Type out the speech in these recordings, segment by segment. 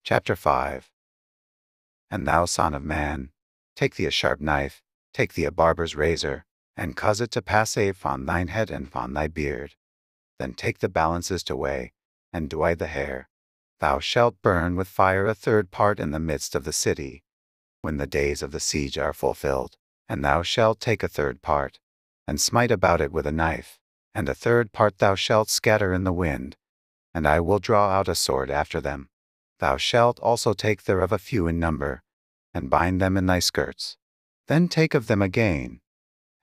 Chapter 5. And thou, son of man, take thee a sharp knife, take thee a barber's razor, and cause it to pass on thine head and on thy beard. Then take the balances to weigh, and divide the hair. Thou shalt burn with fire a third part in the midst of the city, when the days of the siege are fulfilled. And thou shalt take a third part, and smite about it with a knife, and a third part thou shalt scatter in the wind, and I will draw out a sword after them. Thou shalt also take thereof a few in number, and bind them in thy skirts. Then take of them again,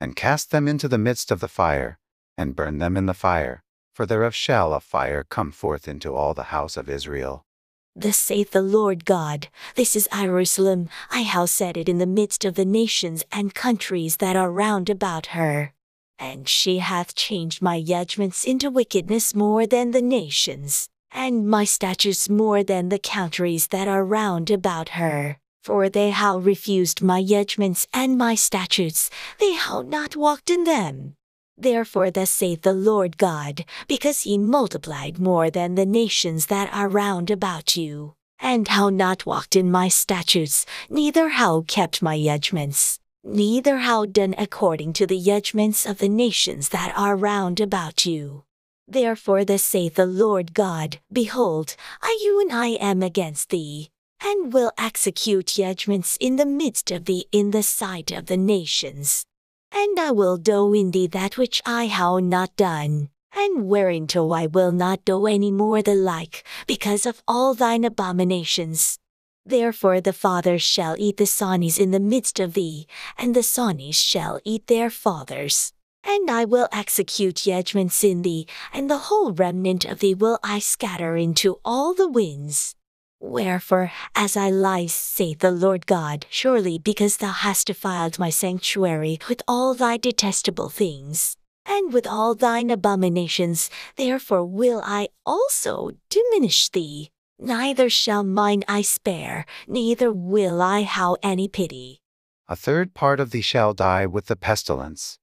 and cast them into the midst of the fire, and burn them in the fire, for thereof shall a fire come forth into all the house of Israel. Thus saith the Lord God, this is Jerusalem, I have set it in the midst of the nations and countries that are round about her. And she hath changed my judgments into wickedness more than the nations, and my statutes more than the countries that are round about her. For they have refused my judgments and my statutes, they have not walked in them. Therefore thus saith the Lord God, because ye multiplied more than the nations that are round about you, and have not walked in my statutes, neither have kept my judgments, neither have done according to the judgments of the nations that are round about you. Therefore thus saith the Lord God, behold, I am against thee, and will execute judgments in the midst of thee in the sight of the nations. And I will do in thee that which I have not done, and whereinto I will not do any more the like, because of all thine abominations. Therefore the fathers shall eat the sons in the midst of thee, and the sons shall eat their fathers. And I will execute judgments in thee, and the whole remnant of thee will I scatter into all the winds. Wherefore, as I lie, saith the Lord God, surely because thou hast defiled my sanctuary with all thy detestable things, and with all thine abominations, therefore will I also diminish thee. Neither shall mine eye spare, neither will I have any pity. A third part of thee shall die with the pestilence,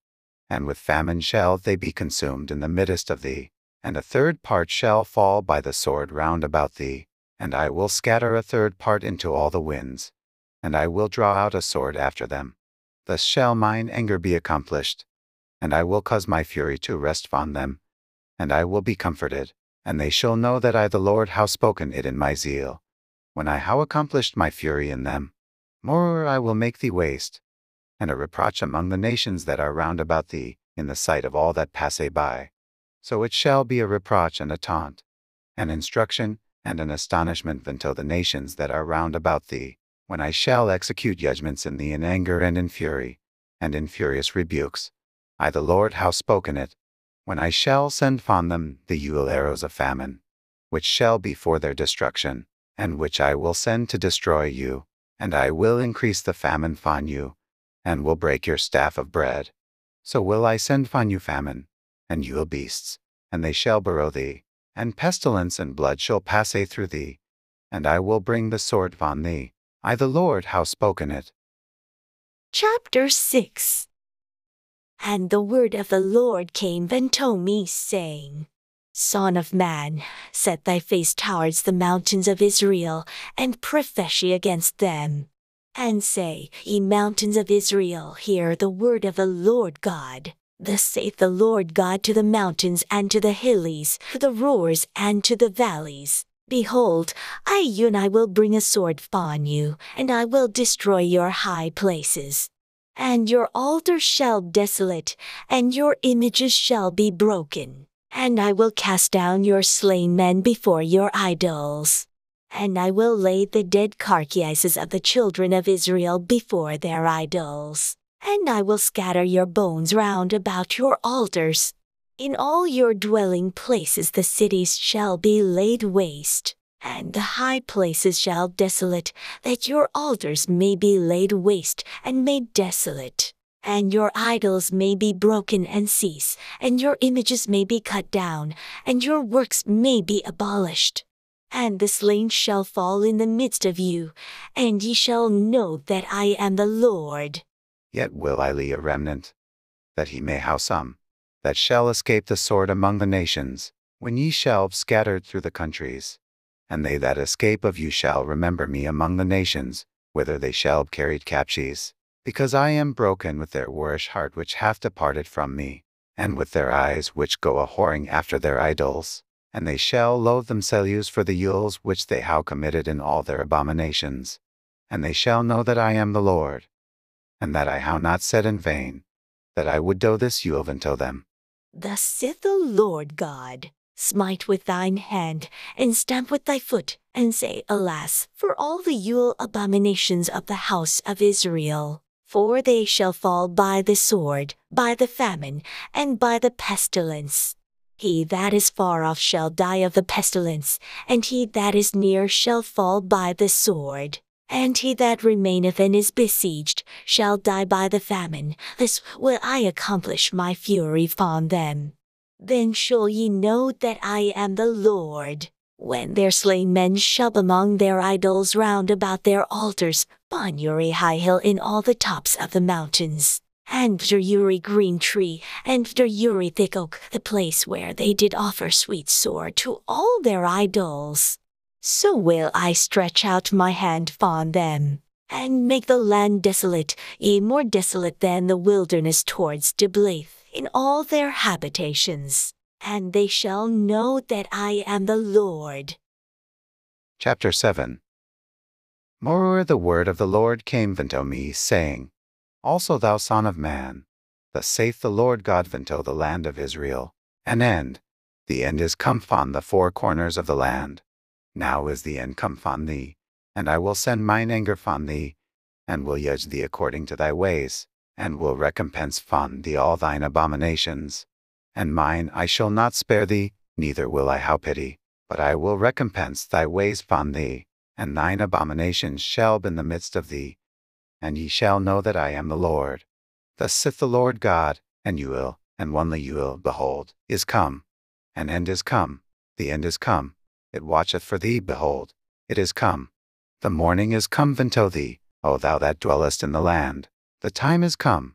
and with famine shall they be consumed in the midst of thee, and a third part shall fall by the sword round about thee. And I will scatter a third part into all the winds, and I will draw out a sword after them. Thus shall mine anger be accomplished, and I will cause my fury to rest on them, and I will be comforted, and they shall know that I the Lord have spoken it in my zeal, when I have accomplished my fury in them. Moreover I will make thee waste, and a reproach among the nations that are round about thee, in the sight of all that pass by. So it shall be a reproach and a taunt, an instruction, and an astonishment unto the nations that are round about thee, when I shall execute judgments in thee in anger and in fury, and in furious rebukes. I the Lord have spoken it, when I shall send on them the arrows of famine, which shall be for their destruction, and which I will send to destroy you, and I will increase the famine on you, and will break your staff of bread. So will I send on you famine, and you beasts, and they shall burrow thee, and pestilence and blood shall pass through thee, and I will bring the sword on thee. I the Lord have spoken it. Chapter 6. And the word of the Lord came unto me, saying, Son of man, set thy face towards the mountains of Israel, and prophesy against them. And say, Ye mountains of Israel, hear the word of the Lord God. Thus saith the Lord God to the mountains and to the hillies, to the roars and to the valleys, Behold, I will bring a sword upon you, and I will destroy your high places. And your altars shall be desolate, and your images shall be broken. And I will cast down your slain men before your idols. And I will lay the dead carcasses of the children of Israel before their idols. And I will scatter your bones round about your altars. In all your dwelling places the cities shall be laid waste, and the high places shall be desolate, that your altars may be laid waste and made desolate, and your idols may be broken and cease, and your images may be cut down, and your works may be abolished. And the slain shall fall in the midst of you, and ye shall know that I am the Lord. Yet will I leave a remnant, that he may have some, that shall escape the sword among the nations, when ye shall be scattered through the countries. And they that escape of you shall remember me among the nations, whither they shall be carried captives. Because I am broken with their warish heart which hath departed from me, and with their eyes which go a whoring after their idols. And they shall loathe themselves for the Yules which they have committed in all their abominations. And they shall know that I am the Lord, and that I have not said in vain, that I would do this Yule unto them. Thus saith the Lord God, smite with thine hand, and stamp with thy foot, and say, Alas, for all the Yule abominations of the house of Israel. For they shall fall by the sword, by the famine, and by the pestilence. He that is far off shall die of the pestilence, and he that is near shall fall by the sword. And he that remaineth and is besieged shall die by the famine. This will I accomplish my fury upon them. Then shall ye know that I am the Lord, when their slain men shall be among their idols round about their altars, upon every high hill in all the tops of the mountains, and under every green tree, and under every thick oak, the place where they did offer sweet sore to all their idols. So will I stretch out my hand upon them, and make the land desolate, yea, more desolate than the wilderness towards Diblath, in all their habitations. And they shall know that I am the Lord. Chapter 7. Moreover the word of the Lord came unto me, saying, Also thou son of man, thus saith the Lord God unto the land of Israel, An end, the end is come upon the four corners of the land. Now is the end come upon thee, and I will send mine anger upon thee, and will judge thee according to thy ways, and will recompense upon thee all thine abominations. And mine I shall not spare thee, neither will I have pity, but I will recompense thy ways upon thee, and thine abominations shall be in the midst of thee, and ye shall know that I am the Lord. Thus saith the Lord God, and Yule, and one the Yule, behold, is come, an end is come, the end is come, it watcheth for thee, behold, it is come. The morning is come unto thee, O thou that dwellest in the land. The time is come,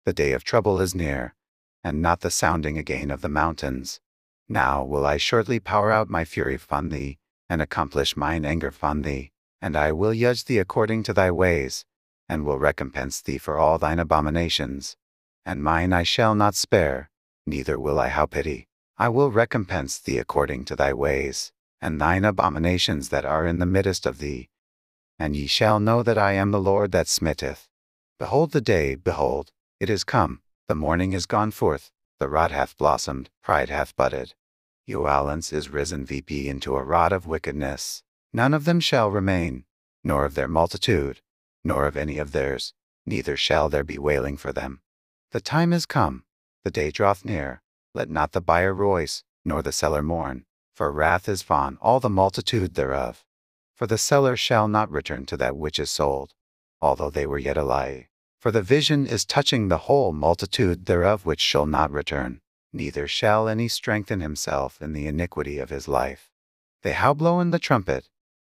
the day of trouble is near, and not the sounding again of the mountains. Now will I shortly pour out my fury upon thee, and accomplish mine anger upon thee, and I will judge thee according to thy ways, and will recompense thee for all thine abominations. And mine I shall not spare, neither will I have pity. I will recompense thee according to thy ways, and thine abominations that are in the midst of thee. And ye shall know that I am the Lord that smiteth. Behold the day, behold, it is come, the morning is gone forth, the rod hath blossomed, pride hath budded. Violence is risen VP into a rod of wickedness. None of them shall remain, nor of their multitude, nor of any of theirs, neither shall there be wailing for them. The time is come, the day draweth near, let not the buyer rejoice, nor the seller mourn, for wrath is on all the multitude thereof. For the seller shall not return to that which is sold, although they were yet alive. For the vision is touching the whole multitude thereof which shall not return, neither shall any strengthen himself in the iniquity of his life. They have blown the trumpet,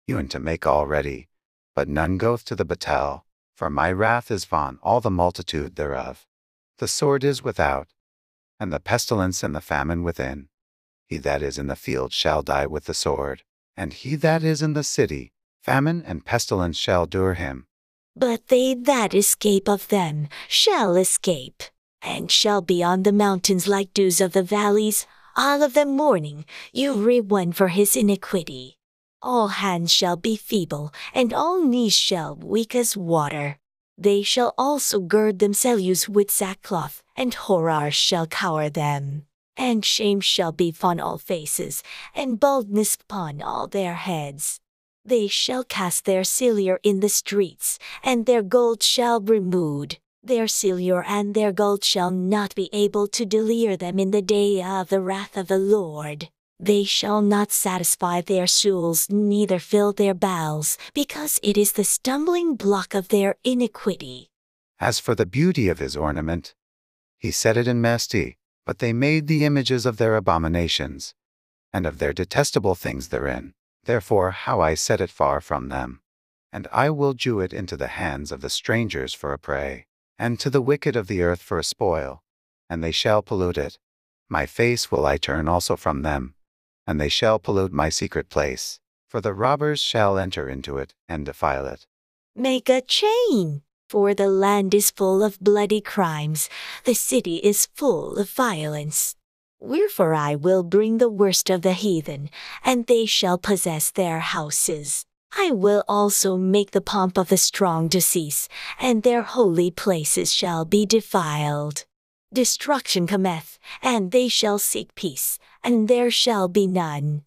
even to make all ready, but none goeth to the battle, for my wrath is on all the multitude thereof. The sword is without, and the pestilence and the famine within. He that is in the field shall die with the sword, and he that is in the city, famine and pestilence shall dure him. But they that escape of them shall escape, and shall be on the mountains like dews of the valleys, all of them mourning, every one for his iniquity. All hands shall be feeble, and all knees shall weak as water. They shall also gird themselves with sackcloth, and horror shall cover them. And shame shall be upon all faces, and baldness upon all their heads. They shall cast their silver in the streets, and their gold shall be removed. Their silver and their gold shall not be able to deliver them in the day of the wrath of the Lord. They shall not satisfy their souls, neither fill their bowels, because it is the stumbling block of their iniquity. As for the beauty of his ornament, he set it in majesty, but they made the images of their abominations, and of their detestable things therein. Therefore how I set it far from them. And I will jew it into the hands of the strangers for a prey, and to the wicked of the earth for a spoil, and they shall pollute it. My face will I turn also from them, and they shall pollute my secret place. for the robbers shall enter into it and defile it. Make a chain, for the land is full of bloody crimes, the city is full of violence. Wherefore I will bring the worst of the heathen, and they shall possess their houses. I will also make the pomp of the strong to cease, and their holy places shall be defiled. Destruction cometh, and they shall seek peace, and there shall be none.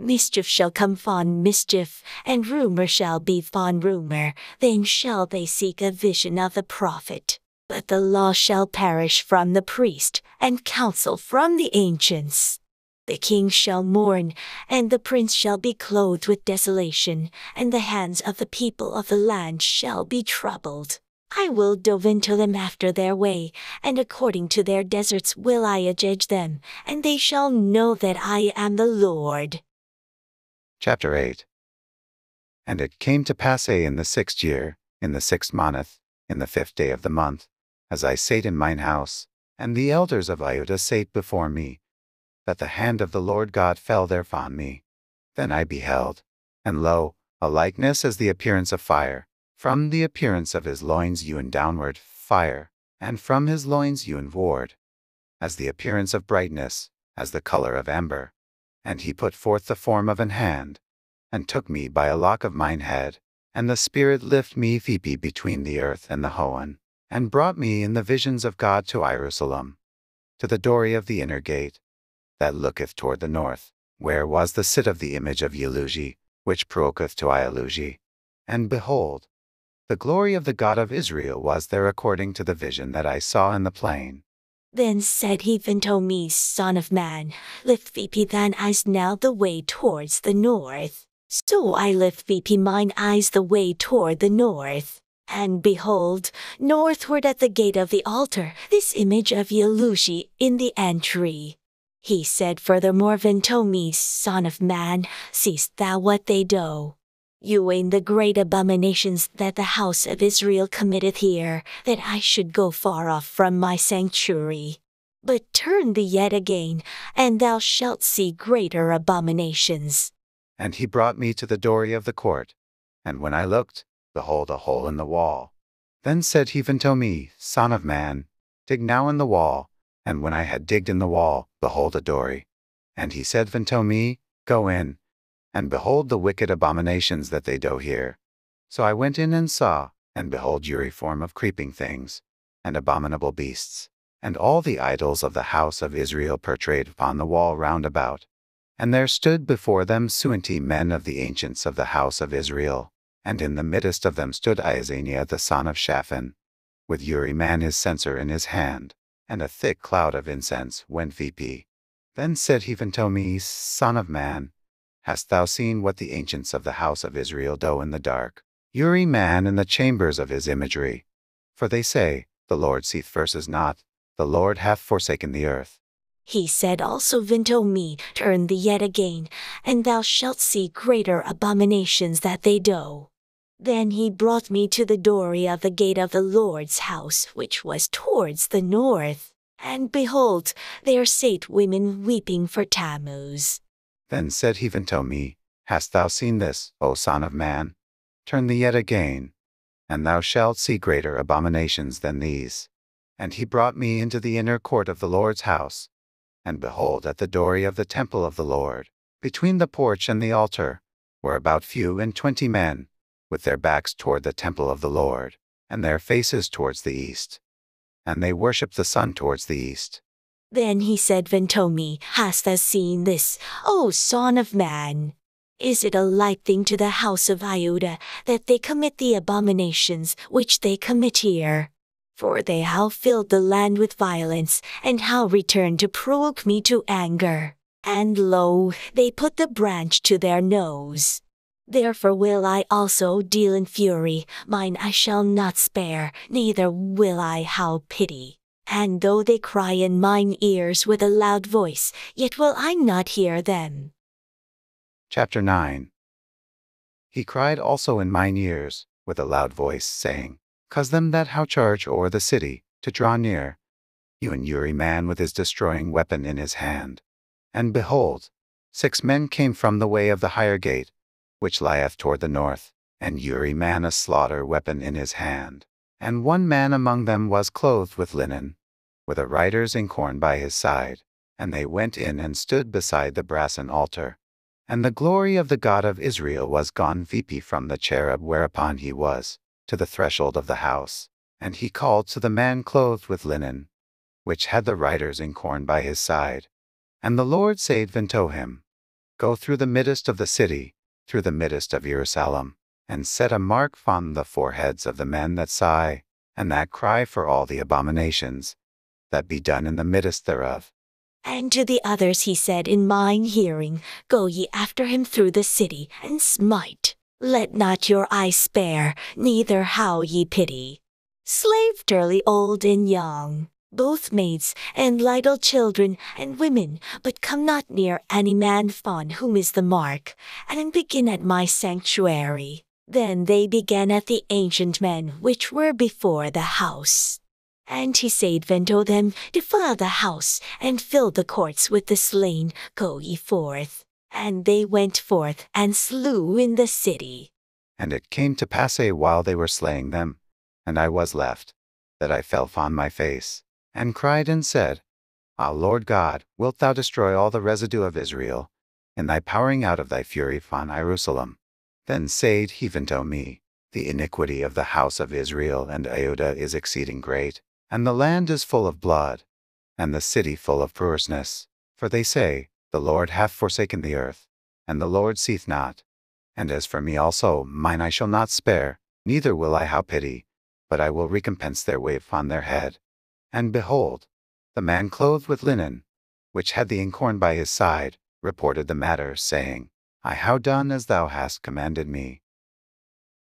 Mischief shall come upon mischief, and rumor shall be upon rumor. Then shall they seek a vision of the prophet. But the law shall perish from the priest, and counsel from the ancients. The king shall mourn, and the prince shall be clothed with desolation, and the hands of the people of the land shall be troubled. I will delve into them after their way, and according to their deserts will I judge them, and they shall know that I am the Lord. Chapter 8. And it came to pass in the 6th year, in the 6th month, in the 5th day of the month, as I sate in mine house, and the elders of Judah sate before me, that the hand of the Lord God fell thereupon me. Then I beheld, and lo, a likeness as the appearance of fire, from the appearance of his loins hewn downward, fire, and from his loins hewn ward, as the appearance of brightness, as the color of amber. And he put forth the form of an hand, and took me by a lock of mine head, and the Spirit lift me between the earth and the hoen, and brought me in the visions of God to Jerusalem, to the dory of the inner gate, that looketh toward the north, where was the sit of the image of Yeluji, which provoketh to Yeluji. And behold, the glory of the God of Israel was there according to the vision that I saw in the plain. Then said he unto me, Son of man, lift thine eyes now the way towards the north. So I lift mine eyes the way toward the north. And behold, northward at the gate of the altar, this image of Yeluji in the entry. He said furthermore unto me, Son of man, seest thou what they do? You ain the great abominations that the house of Israel committeth here, that I should go far off from my sanctuary. But turn thee yet again, and thou shalt see greater abominations. And he brought me to the dory of the court, and when I looked, behold a hole in the wall. Then said he unto me, Son of man, dig now in the wall. And when I had digged in the wall, behold a dory. And he said unto me, Go in, and behold the wicked abominations that they do here. So I went in and saw, and behold form of creeping things, and abominable beasts, and all the idols of the house of Israel portrayed upon the wall round about. And there stood before them 70 men of the ancients of the house of Israel, and in the midst of them stood Isaiah the son of Shaphan, with man his censer in his hand, and a thick cloud of incense went VP. Then said he unto me, Son of man, hast thou seen what the ancients of the house of Israel do in the dark? Man in the chambers of his imagery. For they say, The Lord seeth verses not, the Lord hath forsaken the earth. He said also unto me, Turn thee yet again, and thou shalt see greater abominations that they do. Then he brought me to the dory of the gate of the Lord's house, which was towards the north. And behold, there sate women weeping for Tammuz. Then said he unto me, Hast thou seen this, O son of man? Turn thee yet again, and thou shalt see greater abominations than these. And he brought me into the inner court of the Lord's house. And behold, at the dory of the temple of the Lord, between the porch and the altar, were about 20 men, with their backs toward the temple of the Lord, and their faces towards the east. And they worshipped the sun towards the east. Then he said unto me, Hast thou seen this, O son of man? Is it a light thing to the house of Judah, that they commit the abominations which they commit here? For they have filled the land with violence, and have returned to provoke me to anger. And lo, they put the branch to their nose. Therefore will I also deal in fury, mine I shall not spare, neither will I have pity. And though they cry in mine ears with a loud voice, yet will I not hear them. Chapter 9. He cried also in mine ears with a loud voice, saying, Cause them that have charge o'er the city to draw near, man with his destroying weapon in his hand. And behold, 6 men came from the way of the higher gate, which lieth toward the north, and every man a slaughter weapon in his hand. And one man among them was clothed with linen, with a writer's inkhorn by his side. And they went in and stood beside the brassen altar. And the glory of the God of Israel was gone veepy from the cherub whereupon he was, to the threshold of the house. And he called to the man clothed with linen, which had the writer's inkhorn by his side. And the Lord said unto him, Go through the midst of the city, through the midst of Jerusalem, and set a mark on the foreheads of the men that sigh, and that cry for all the abominations that be done in the midst thereof. And to the others he said in mine hearing, Go ye after him through the city, and smite. Let not your eye spare, neither how ye pity. Slave early, old and young, both maids and little children and women, but come not near any man on whom is the mark, and begin at my sanctuary. Then they began at the ancient men which were before the house. And he said unto them, Defile the house, and fill the courts with the slain, go ye forth. And they went forth, and slew in the city. And it came to pass while they were slaying them, and I was left, that I fell on my face, and cried and said, Ah, Lord God, wilt thou destroy all the residue of Israel, in thy pouring out of thy fury on Jerusalem? Then said he unto me, The iniquity of the house of Israel and Judah is exceeding great, and the land is full of blood, and the city full of perverseness. For they say, The Lord hath forsaken the earth, and the Lord seeth not. And as for me also, mine I shall not spare, neither will I have pity, but I will recompense their weight on their head. And behold, the man clothed with linen, which had the inkhorn by his side, reported the matter, saying, I have done as thou hast commanded me.